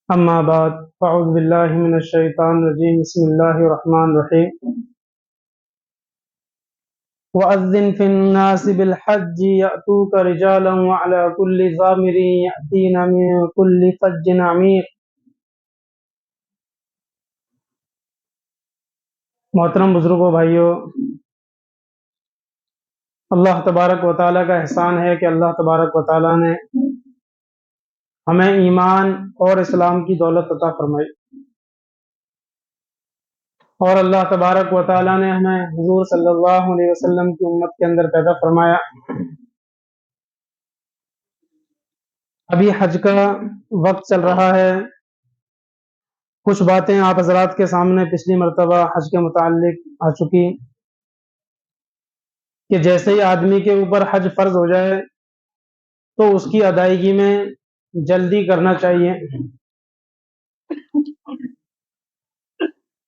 اما بعد فاعوذ باللہ من الشیطان الرجیم بسم اللہ الرحمن الرحیم وَأَذِّن فِي النَّاسِ بِالْحَجِّ يَأْتُوكَ رِجَالًا وَعَلَى كُلِّ ضَامِرٍ يَأْتِينَ مِنْ كُلِّ فَجٍّ عَمِيقٍ۔ محترم بزرگوں، بھائیوں، اللہ تبارک و تعالیٰ کا احسان ہے کہ اللہ تبارک و تعالیٰ نے ہمیں ایمان اور اسلام کی دولت عطا فرمائی، اور اللہ تبارک و تعالیٰ نے ہمیں حضور صلی اللہ علیہ وسلم کی امت کے اندر پیدا فرمایا۔ ابھی حج کا وقت چل رہا ہے، کچھ باتیں آپ حضرات کے سامنے پچھلی مرتبہ حج کے متعلق آ چکی کہ جیسے ہی آدمی کے اوپر حج فرض ہو جائے تو اس کی ادائیگی میں جلدی کرنا چاہیے۔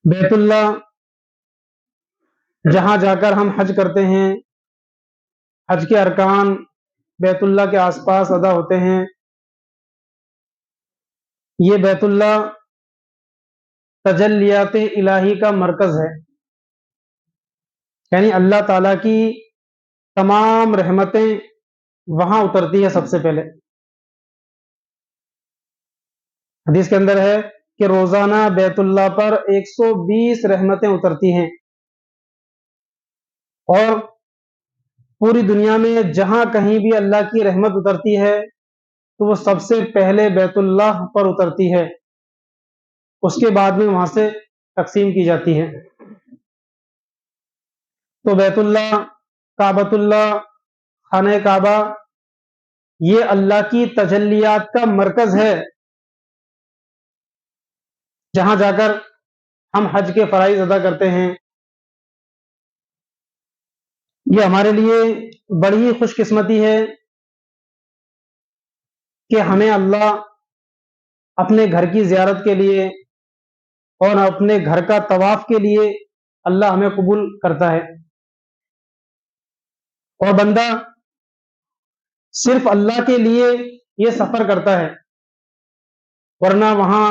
بیت اللہ جہاں جا کر ہم حج کرتے ہیں، حج کے ارکان بیت اللہ کے آس پاس ادا ہوتے ہیں۔ یہ بیت اللہ تجلیات الہی کا مرکز ہے، یعنی اللہ تعالیٰ کی تمام رحمتیں وہاں اترتی ہے۔ سب سے پہلے حدیث کے اندر ہے کہ روزانہ بیت اللہ پر 120 رحمتیں اترتی ہیں، اور پوری دنیا میں جہاں کہیں بھی اللہ کی رحمت اترتی ہے تو وہ سب سے پہلے بیت اللہ پر اترتی ہے، اس کے بعد میں وہاں سے تقسیم کی جاتی ہے۔ تو بیت اللہ، کعبۃ اللہ، خانہ کعبہ، یہ اللہ کی تجلیات کا مرکز ہے، جہاں جا کر ہم حج کے فرائض ادا کرتے ہیں۔ یہ ہمارے لیے بڑی ہی خوش قسمتی ہے کہ ہمیں اللہ اپنے گھر کی زیارت کے لیے اور اپنے گھر کا طواف کے لیے اللہ ہمیں قبول کرتا ہے، اور بندہ صرف اللہ کے لیے یہ سفر کرتا ہے، ورنہ وہاں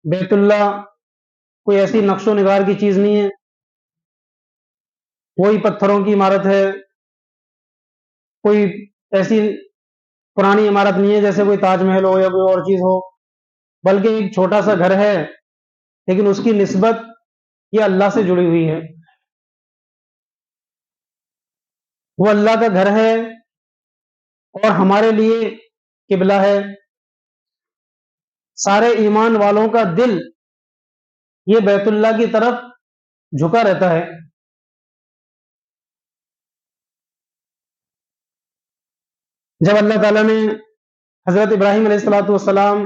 بیت اللہ کوئی ایسی نقش و نگار کی چیز نہیں ہے، کوئی پتھروں کی عمارت ہے، کوئی ایسی پرانی عمارت نہیں ہے جیسے کوئی تاج محل ہو یا کوئی اور چیز ہو، بلکہ ایک چھوٹا سا گھر ہے، لیکن اس کی نسبت یہ اللہ سے جڑی ہوئی ہے۔ وہ اللہ کا گھر ہے اور ہمارے لیے قبلہ ہے۔ سارے ایمان والوں کا دل یہ بیت اللہ کی طرف جھکا رہتا ہے۔ جب اللہ تعالیٰ نے حضرت ابراہیم علیہ الصلوۃ والسلام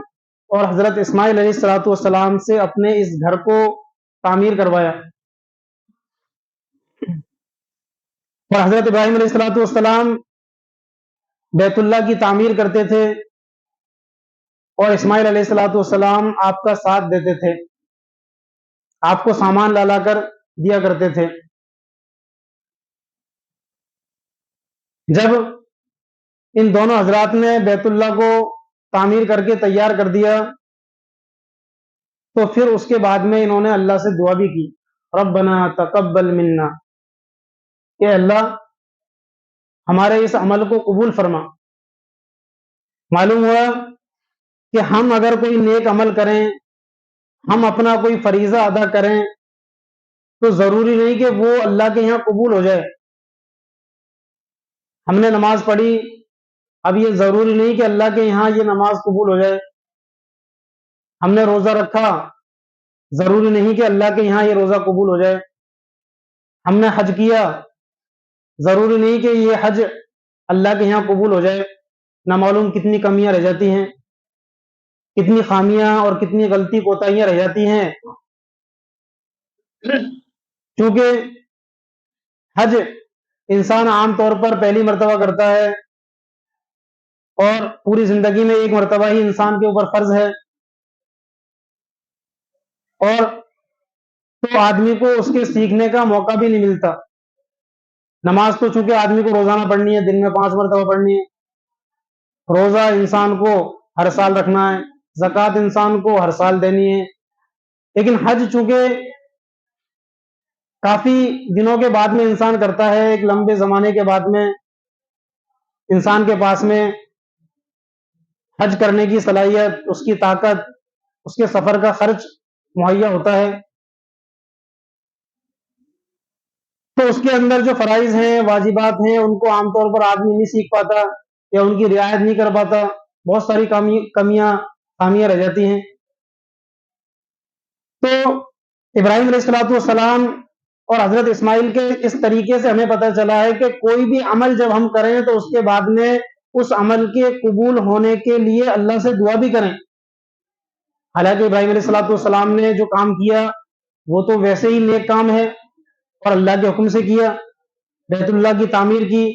اور حضرت اسماعیل علیہ الصلوۃ والسلام سے اپنے اس گھر کو تعمیر کروایا، اور حضرت ابراہیم علیہ الصلوۃ والسلام بیت اللہ کی تعمیر کرتے تھے اور اسماعیل علیہ الصلوۃ والسلام آپ کا ساتھ دیتے تھے، آپ کو سامان لا کر دیا کرتے تھے۔ جب ان دونوں حضرات نے بیت اللہ کو تعمیر کر کے تیار کر دیا تو پھر اس کے بعد میں انہوں نے اللہ سے دعا بھی کی، ربنا تقبل منا، کہ اللہ ہمارے اس عمل کو قبول فرما۔ معلوم ہوا کہ ہم اگر کوئی نیک عمل کریں، ہم اپنا کوئی فریضہ ادا کریں تو ضروری نہیں کہ وہ اللہ کے یہاں قبول ہو جائے۔ ہم نے نماز پڑھی، اب یہ ضروری نہیں کہ اللہ کے یہاں یہ نماز قبول ہو جائے۔ ہم نے روزہ رکھا، ضروری نہیں کہ اللہ کے یہاں یہ روزہ قبول ہو جائے۔ ہم نے حج کیا، ضروری نہیں کہ یہ حج اللہ کے یہاں قبول ہو جائے۔ نہ معلوم کتنی کمیاں رہ جاتی ہیں، کتنی خامیاں اور کتنی غلطی کوتاہیاں رہ جاتی ہیں، کیونکہ حج انسان عام طور پر پہلی مرتبہ کرتا ہے، اور پوری زندگی میں ایک مرتبہ ہی انسان کے اوپر فرض ہے، اور تو آدمی کو اس کے سیکھنے کا موقع بھی نہیں ملتا۔ نماز تو چونکہ آدمی کو روزانہ پڑھنی ہے، دن میں 5 مرتبہ پڑھنی ہے، روزہ انسان کو ہر سال رکھنا ہے، زکوٰۃ انسان کو ہر سال دینی ہے، لیکن حج چونکہ کافی دنوں کے بعد میں انسان کرتا ہے، ایک لمبے زمانے کے بعد میں انسان کے پاس میں حج کرنے کی صلاحیت، اس کی طاقت، اس کے سفر کا خرچ مہیا ہوتا ہے، تو اس کے اندر جو فرائض ہیں، واجبات ہیں، ان کو عام طور پر آدمی نہیں سیکھ پاتا یا ان کی رعایت نہیں کر پاتا، بہت ساری خامیاں رہ جاتی ہیں۔ تو ابراہیم علیہ السلام اور حضرت اسماعیل کے اس طریقے سے ہمیں پتہ چلا ہے کہ کوئی بھی عمل جب ہم کریں تو اس کے بعد میں اس عمل کے قبول ہونے کے لیے اللہ سے دعا بھی کریں۔ حالانکہ ابراہیم علیہ السلام نے جو کام کیا وہ تو ویسے ہی نیک کام ہے اور اللہ کے حکم سے کیا، بیت اللہ کی تعمیر کی،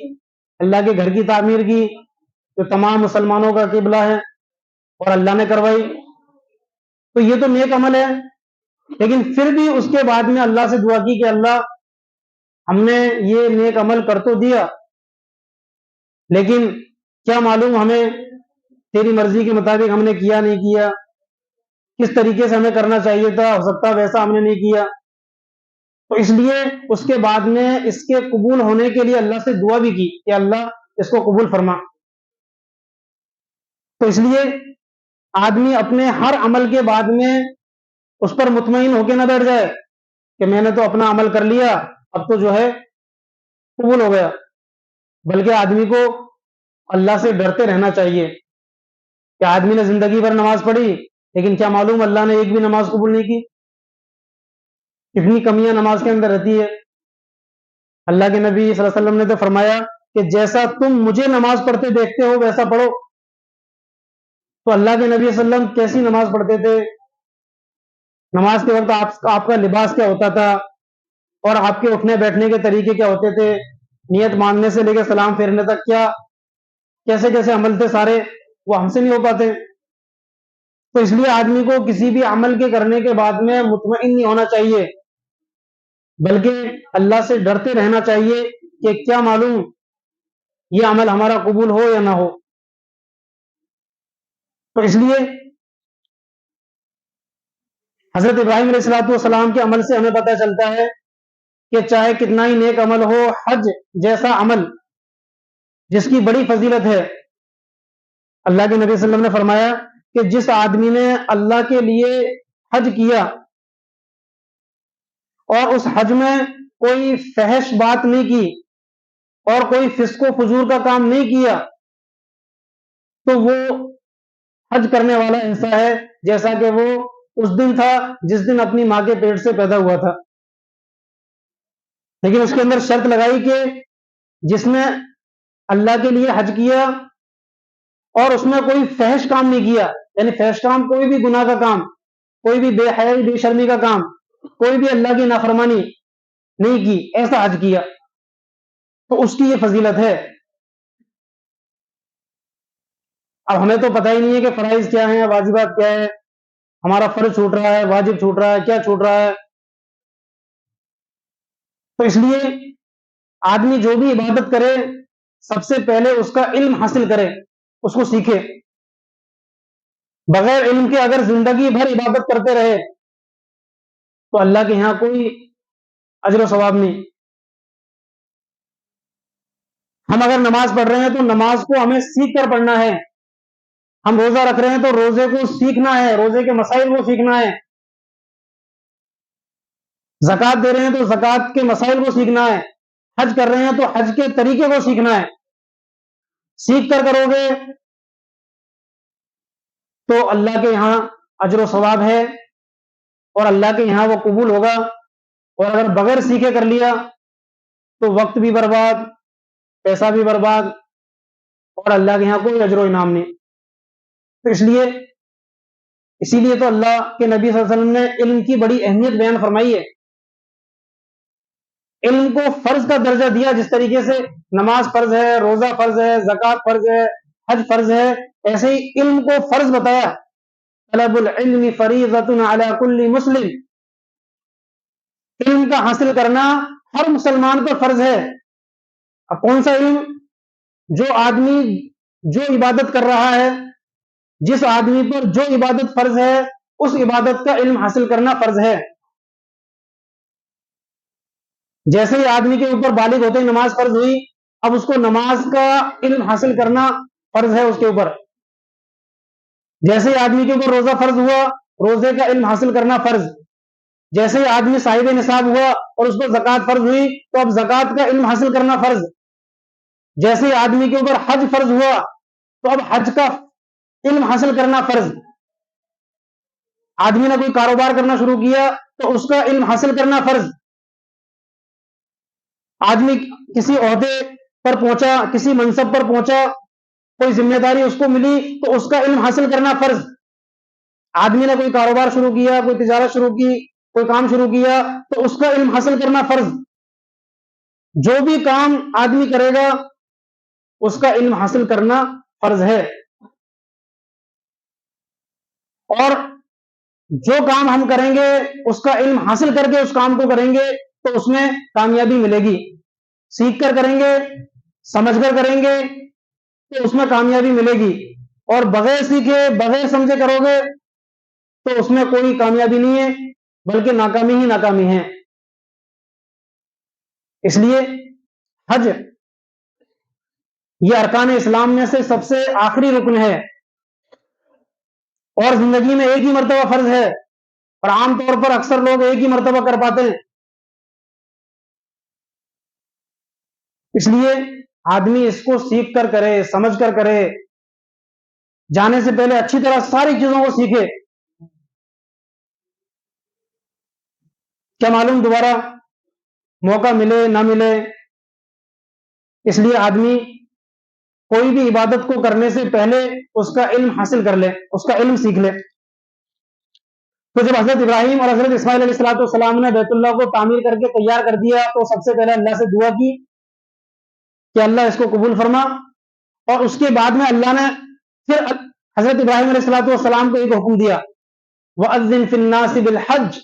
اللہ کے گھر کی تعمیر کی جو تمام مسلمانوں کا قبلہ ہے اور اللہ نے کروائی، تو یہ تو نیک عمل ہے، لیکن پھر بھی اس کے بعد میں اللہ سے دعا کی کہ اللہ ہم نے یہ نیک عمل کر تو دیا، لیکن کیا معلوم ہمیں تیری مرضی کے مطابق ہم نے کیا نہیں کیا، کس طریقے سے ہمیں کرنا چاہیے تھا، ہو سکتا ویسا ہم نے نہیں کیا، تو اس لیے اس کے بعد میں اس کے قبول ہونے کے لیے اللہ سے دعا بھی کی کہ اللہ اس کو قبول فرما۔ تو اس لیے آدمی اپنے ہر عمل کے بعد میں اس پر مطمئن ہو کے نہ بیٹھ جائے کہ میں نے تو اپنا عمل کر لیا، اب تو جو ہے قبول ہو گیا، بلکہ آدمی کو اللہ سے ڈرتے رہنا چاہیے کہ آدمی نے زندگی بھر نماز پڑھی لیکن کیا معلوم اللہ نے ایک بھی نماز قبول نہیں کی، کتنی کمیاں نماز کے اندر رہتی ہے۔ اللہ کے نبی صلی اللہ علیہ وسلم نے تو فرمایا کہ جیسا تم مجھے نماز پڑھتے دیکھتے ہو ویسا پڑھو، تو اللہ کے نبی صلی اللہ علیہ وسلم کیسی نماز پڑھتے تھے، نماز کے وقت آپ کا لباس کیا ہوتا تھا اور آپ کے اٹھنے بیٹھنے کے طریقے کیا ہوتے تھے، نیت ماننے سے لے کے سلام پھیرنے تک کیا کیسے کیسے عمل تھے سارے، وہ ہم سے نہیں ہو پاتے۔ تو اس لیے آدمی کو کسی بھی عمل کے کرنے کے بعد میں مطمئن نہیں ہونا چاہیے، بلکہ اللہ سے ڈرتے رہنا چاہیے کہ کیا معلوم یہ عمل ہمارا قبول ہو یا نہ ہو۔ تو اس لیے حضرت ابراہیم علیہ السلام کے عمل سے ہمیں پتہ چلتا ہے کہ چاہے کتنا ہی نیک عمل ہو، حج جیسا عمل جس کی بڑی فضیلت ہے، اللہ کے نبی صلی اللہ علیہ وسلم نے فرمایا کہ جس آدمی نے اللہ کے لیے حج کیا اور اس حج میں کوئی فحش بات نہیں کی اور کوئی فسق و فجور کا کام نہیں کیا، تو وہ حج کرنے والا ایسا ہے جیسا کہ وہ اس دن تھا جس دن اپنی ماں کے پیٹ سے پیدا ہوا تھا۔ لیکن اس کے اندر شرط لگائی کہ جس نے اللہ کے لیے حج کیا اور اس میں کوئی فحش کام نہیں کیا، یعنی فحش کام کوئی بھی گناہ کا کام، کوئی بھی بے حیائی بے شرمی کا کام، کوئی بھی اللہ کی نافرمانی نہیں کی، ایسا حج کیا، تو اس کی یہ فضیلت ہے۔ اب ہمیں تو پتہ ہی نہیں ہے کہ فرائض کیا ہیں، واجبات کیا ہے، ہمارا فرض چھوٹ رہا ہے، واجب چھوٹ رہا ہے، کیا چھوٹ رہا ہے۔ تو اس لیے آدمی جو بھی عبادت کرے سب سے پہلے اس کا علم حاصل کرے، اس کو سیکھے۔ بغیر علم کے اگر زندگی بھر عبادت کرتے رہے تو اللہ کے یہاں کوئی اجر و ثواب نہیں۔ ہم اگر نماز پڑھ رہے ہیں تو نماز کو ہمیں سیکھ کر پڑھنا ہے، ہم روزہ رکھ رہے ہیں تو روزے کو سیکھنا ہے، روزے کے مسائل کو سیکھنا ہے، زکوٰۃ دے رہے ہیں تو زکوٰۃ کے مسائل کو سیکھنا ہے، حج کر رہے ہیں تو حج کے طریقے کو سیکھنا ہے۔ سیکھ کر کرو گے تو اللہ کے یہاں اجر و ثواب ہے اور اللہ کے یہاں وہ قبول ہوگا، اور اگر بغیر سیکھے کر لیا تو وقت بھی برباد، پیسہ بھی برباد، اور اللہ کے یہاں کوئی اجر و انعام نہیں۔ تو اسی لیے تو اللہ کے نبی صلی اللہ علیہ وسلم نے علم کی بڑی اہمیت بیان فرمائی ہے، علم کو فرض کا درجہ دیا، جس طریقے سے نماز فرض ہے، روزہ فرض ہے، زکوٰۃ فرض ہے، حج فرض ہے، ایسے ہی علم کو فرض بتایا۔ طلب العلم فریضۃ علی کل مسلم، علم کا حاصل کرنا ہر مسلمان پر فرض ہے۔ اب کون سا علم؟ جو آدمی جو عبادت کر رہا ہے جس آدمی پر جو عبادت فرض ہے اس عبادت کا علم حاصل کرنا فرض ہے. جیسے ہی آدمی کے اوپر بالغ ہوتے ہی نماز فرض ہوئی، اب اس کو نماز کا علم حاصل کرنا فرض ہے اس کے اوپر. جیسے ہی آدمی کے اوپر روزہ فرض ہوا، روزے کا علم حاصل کرنا فرض. جیسے ہی آدمی صاحب نصاب ہوا اور اس پر زکوٰۃ فرض ہوئی تو اب زکوٰۃ کا علم حاصل کرنا فرض. جیسے ہی آدمی کے اوپر حج فرض ہوا تو اب حج کا علم حاصل کرنا فرض. آدمی نے کوئی کاروبار کرنا شروع کیا تو اس کا علم حاصل کرنا فرض. آدمی کسی عہدے پر پہنچا، کسی منصب پر پہنچا، کوئی ذمہ داری اس کو ملی تو اس کا علم حاصل کرنا فرض. آدمی نے کوئی کاروبار شروع کیا، کوئی تجارت شروع کی، کوئی کام شروع کیا تو اس کا علم حاصل کرنا فرض. جو بھی کام آدمی کرے گا اس کا علم حاصل کرنا فرض ہے. اور جو کام ہم کریں گے اس کا علم حاصل کر کے اس کام کو کریں گے تو اس میں کامیابی ملے گی. سیکھ کر کریں گے، سمجھ کر کریں گے تو اس میں کامیابی ملے گی. اور بغیر سیکھے بغیر سمجھے کرو گے تو اس میں کوئی کامیابی نہیں ہے بلکہ ناکامی ہی ناکامی ہے. اس لیے حج یہ ارکان اسلام میں سے سب سے آخری رکن ہے اور زندگی میں ایک ہی مرتبہ فرض ہے، اور عام طور پر اکثر لوگ ایک ہی مرتبہ کر پاتے ہیں. اس لیے آدمی اس کو سیکھ کر کرے، سمجھ کر کرے، جانے سے پہلے اچھی طرح ساری چیزوں کو سیکھے. کیا معلوم دوبارہ موقع ملے نہ ملے. اس لیے آدمی کوئی بھی عبادت کو کرنے سے پہلے اس کا علم حاصل کر لے، اس کا علم سیکھ لے. تو جب حضرت ابراہیم اور حضرت اسماعیل علیہ السلام نے بیت اللہ کو تعمیر کر کے تیار کر دیا تو سب سے پہلے اللہ سے دعا کی کہ اللہ اس کو قبول فرما. اور اس کے بعد میں اللہ نے پھر حضرت ابراہیم علیہ السلام کو ایک حکم دیا، وَأَذِّن فِي النَّاسِ بِالْحَجِّ،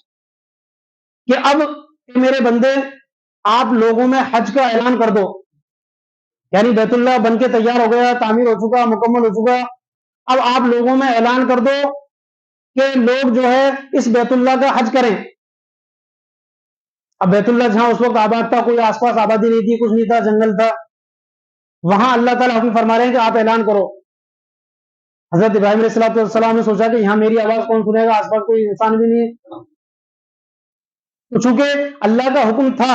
کہ اب میرے بندے آپ لوگوں میں حج کا اعلان کر دو. یعنی بیت اللہ بن کے تیار ہو گیا، تعمیر ہو چکا، مکمل ہو چکا. اب آپ لوگوں میں اعلان کر دو کہ لوگ جو ہے اس بیت اللہ کا حج کریں. اب بیت اللہ جہاں اس وقت آباد تھا، کوئی آس پاس آبادی نہیں تھی، کچھ نہیں تھا، جنگل تھا، وہاں اللہ تعالیٰ حکم فرما رہے ہیں کہ آپ اعلان کرو. حضرت ابراہیم علیہ السلام نے سوچا کہ یہاں میری آواز کون سنے گا، آس پاس کوئی انسان بھی نہیں ہے. تو چونکہ اللہ کا حکم تھا،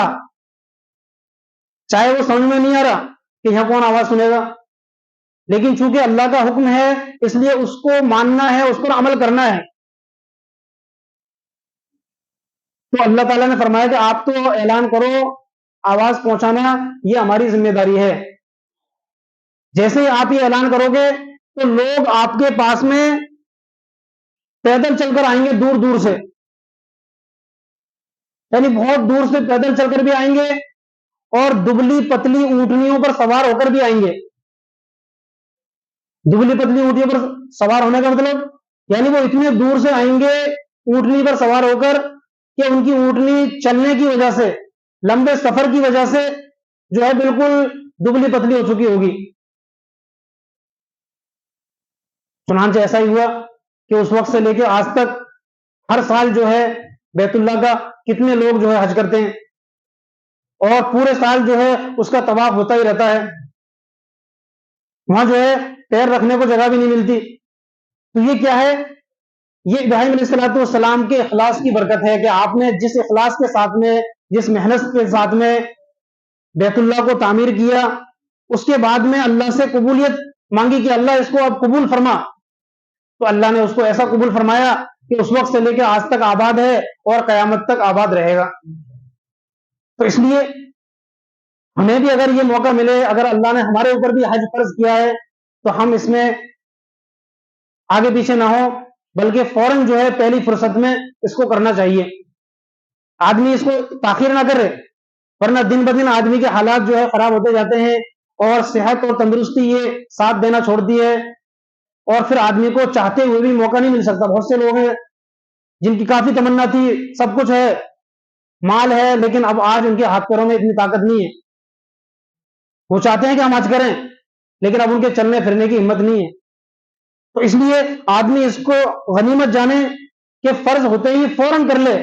چاہے وہ سمجھ میں نہیں آ رہا کہ یہاں کون آواز سنے گا، لیکن چونکہ اللہ کا حکم ہے اس لیے اس کو ماننا ہے، اس پر عمل کرنا ہے. تو اللہ تعالیٰ نے فرمایا کہ آپ تو اعلان کرو، آواز پہنچانا یہ ہماری ذمہ داری ہے. جیسے ہی آپ یہ اعلان کرو گے تو لوگ آپ کے پاس میں پیدل چل کر آئیں گے، دور دور سے، یعنی بہت دور سے پیدل چل کر بھی آئیں گے اور دبلی پتلی اونٹنیوں پر سوار ہو کر بھی آئیں گے. دبلی پتلی اونٹنیوں پر سوار ہونے کا مطلب یعنی وہ اتنے دور سے آئیں گے اونٹنی پر سوار ہو کر کہ ان کی اونٹنی چلنے کی وجہ سے، لمبے سفر کی وجہ سے جو ہے بالکل دبلی پتلی ہو چکی ہوگی. چنانچہ ایسا ہی ہوا کہ اس وقت سے لے کے آج تک ہر سال جو ہے بیت اللہ کا کتنے لوگ جو ہے حج کرتے ہیں اور پورے سال جو ہے اس کا طواف ہوتا ہی رہتا ہے. وہاں جو ہے پیر رکھنے کو جگہ بھی نہیں ملتی. تو یہ کیا ہے؟ یہ ابراہیم علیہ السلام کے اخلاص کی برکت ہے کہ آپ نے جس اخلاص کے ساتھ میں، جس محنت کے ساتھ میں بیت اللہ کو تعمیر کیا، اس کے بعد میں اللہ سے قبولیت مانگی کہ اللہ اس کو اب قبول فرما، تو اللہ نے اس کو ایسا قبول فرمایا کہ اس وقت سے لے کے آج تک آباد ہے اور قیامت تک آباد رہے گا. تو اس لیے ہمیں بھی اگر یہ موقع ملے، اگر اللہ نے ہمارے اوپر بھی حج فرض کیا ہے تو ہم اس میں آگے پیچھے نہ ہو بلکہ فوراً جو ہے پہلی فرصت میں اس کو کرنا چاہیے. آدمی اس کو تاخیر نہ کرے، ورنہ دن بدن آدمی کے حالات جو ہے خراب ہوتے جاتے ہیں اور صحت اور تندرستی یہ ساتھ دینا چھوڑتی ہے اور پھر آدمی کو چاہتے ہوئے بھی موقع نہیں مل سکتا. بہت سے لوگ ہیں جن کی کافی تمنا تھی، سب کچھ ہے، مال ہے، لیکن اب آج ان کے ہاتھ پیروں میں اتنی طاقت نہیں ہے. وہ چاہتے ہیں کہ ہم حج کریں لیکن اب ان کے چلنے پھرنے کی ہمت نہیں ہے. تو اس لیے آدمی اس کو غنیمت جانے کہ فرض ہوتے ہی فوراً کر لے،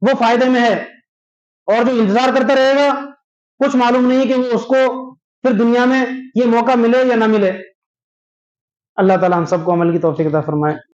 وہ فائدے میں ہے، اور جو انتظار کرتا رہے گا کچھ معلوم نہیں کہ وہ اس کو پھر دنیا میں یہ موقع ملے یا نہ ملے۔ اللہ تعالیٰ ہم سب کو عمل کی توفیق عطا فرمائے۔